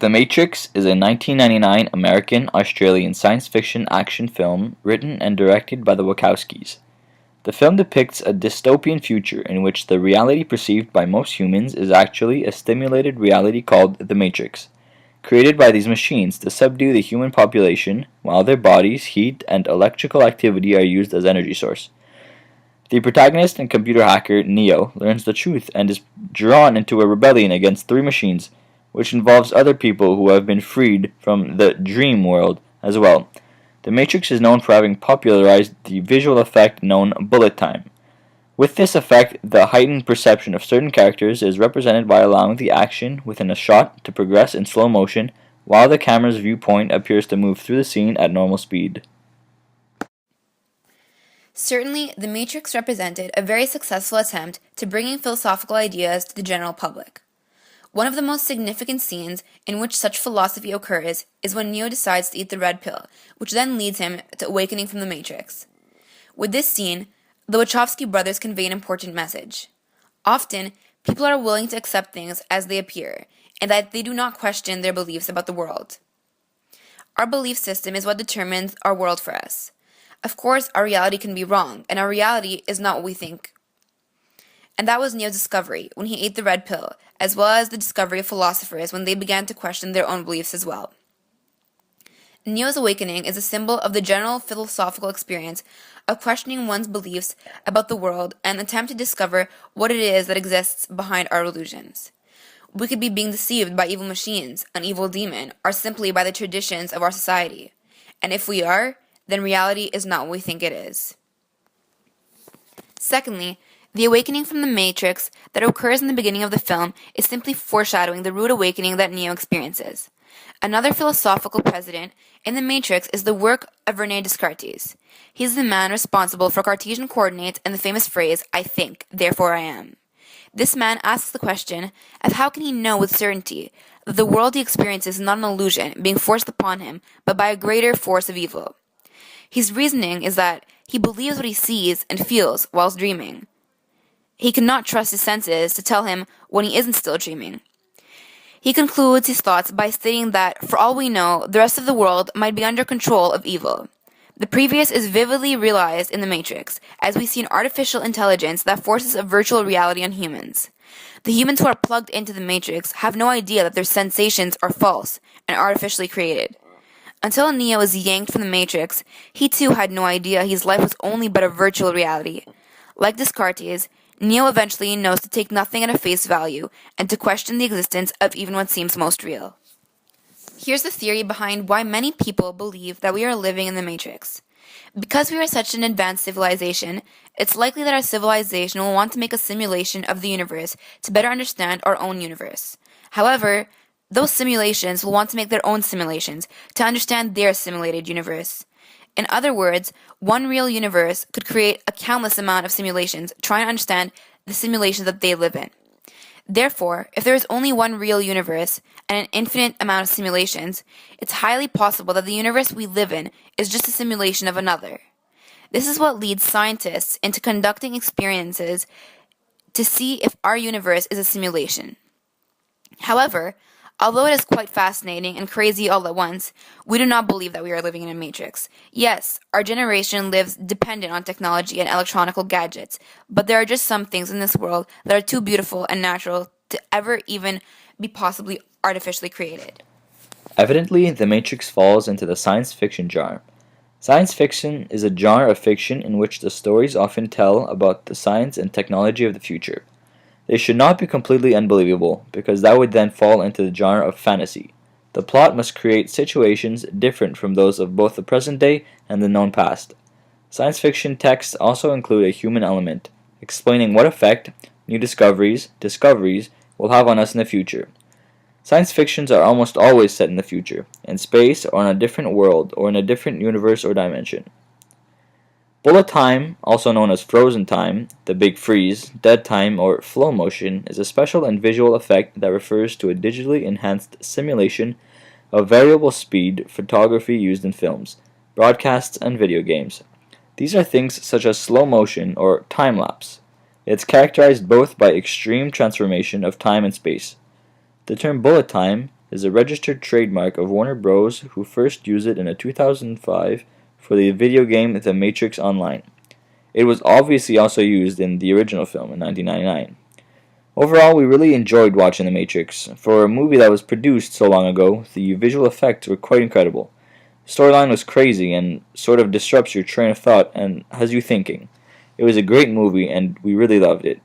The Matrix is a 1999 American-Australian science fiction action film written and directed by the Wachowskis. The film depicts a dystopian future in which the reality perceived by most humans is actually a stimulated reality called the Matrix, created by these machines to subdue the human population while their bodies, heat, and electrical activity are used as energy source. The protagonist and computer hacker Neo learns the truth and is drawn into a rebellion against three machines, which involves other people who have been freed from the dream world as well. The Matrix is known for having popularized the visual effect known bullet time. With this effect, the heightened perception of certain characters is represented by allowing the action within a shot to progress in slow motion while the camera's viewpoint appears to move through the scene at normal speed. Certainly, The Matrix represented a very successful attempt to bringing philosophical ideas to the general public. One of the most significant scenes in which such philosophy occurs is when Neo decides to eat the red pill, which then leads him to awakening from the Matrix. With this scene, the Wachowski brothers convey an important message. Often, people are willing to accept things as they appear, and that they do not question their beliefs about the world. Our belief system is what determines our world for us. Of course, our reality can be wrong, and our reality is not what we think. And that was Neo's discovery when he ate the red pill, as well as the discovery of philosophers when they began to question their own beliefs as well. Neo's awakening is a symbol of the general philosophical experience of questioning one's beliefs about the world and attempt to discover what it is that exists behind our illusions. We could be being deceived by evil machines, an evil demon, or simply by the traditions of our society. And if we are, then reality is not what we think it is. Secondly, the awakening from the Matrix that occurs in the beginning of the film is simply foreshadowing the rude awakening that Neo experiences. Another philosophical precedent in the Matrix is the work of René Descartes. He's the man responsible for Cartesian coordinates and the famous phrase, "I think, therefore I am." This man asks the question of how can he know with certainty that the world he experiences is not an illusion being forced upon him, but by a greater force of evil. His reasoning is that he believes what he sees and feels whilst dreaming. He cannot trust his senses to tell him when he isn't still dreaming. He concludes his thoughts by stating that, for all we know, the rest of the world might be under control of evil. The previous is vividly realized in the Matrix, as we see an artificial intelligence that forces a virtual reality on humans. The humans who are plugged into the Matrix have no idea that their sensations are false and artificially created. Until Neo was yanked from the Matrix, he too had no idea his life was only but a virtual reality. Like Descartes, Neo eventually knows to take nothing at a face value and to question the existence of even what seems most real. Here's the theory behind why many people believe that we are living in the Matrix. Because we are such an advanced civilization, it's likely that our civilization will want to make a simulation of the universe to better understand our own universe. However, those simulations will want to make their own simulations to understand their simulated universe. In other words, one real universe could create a countless amount of simulations trying to understand the simulations that they live in. Therefore, if there is only one real universe and an infinite amount of simulations, it's highly possible that the universe we live in is just a simulation of another. This is what leads scientists into conducting experiences to see if our universe is a simulation. However, although it is quite fascinating and crazy all at once, we do not believe that we are living in a matrix. Yes, our generation lives dependent on technology and electronic gadgets, but there are just some things in this world that are too beautiful and natural to ever even be possibly artificially created. Evidently, The Matrix falls into the science fiction genre. Science fiction is a genre of fiction in which the stories often tell about the science and technology of the future. They should not be completely unbelievable, because that would then fall into the genre of fantasy. The plot must create situations different from those of both the present day and the known past. Science fiction texts also include a human element, explaining what effect new discoveries will have on us in the future. Science fictions are almost always set in the future, in space or in a different world or in a different universe or dimension. Bullet time, also known as frozen time, the big freeze, dead time, or flow motion, is a special and visual effect that refers to a digitally enhanced simulation of variable speed photography used in films, broadcasts, and video games. These are things such as slow motion or time lapse. It's characterized both by extreme transformation of time and space. The term bullet time is a registered trademark of Warner Bros., who first used it in a 2005 for the video game The Matrix Online. It was obviously also used in the original film in 1999. Overall, we really enjoyed watching The Matrix. For a movie that was produced so long ago, the visual effects were quite incredible. The storyline was crazy and sort of disrupts your train of thought and has you thinking. It was a great movie and we really loved it.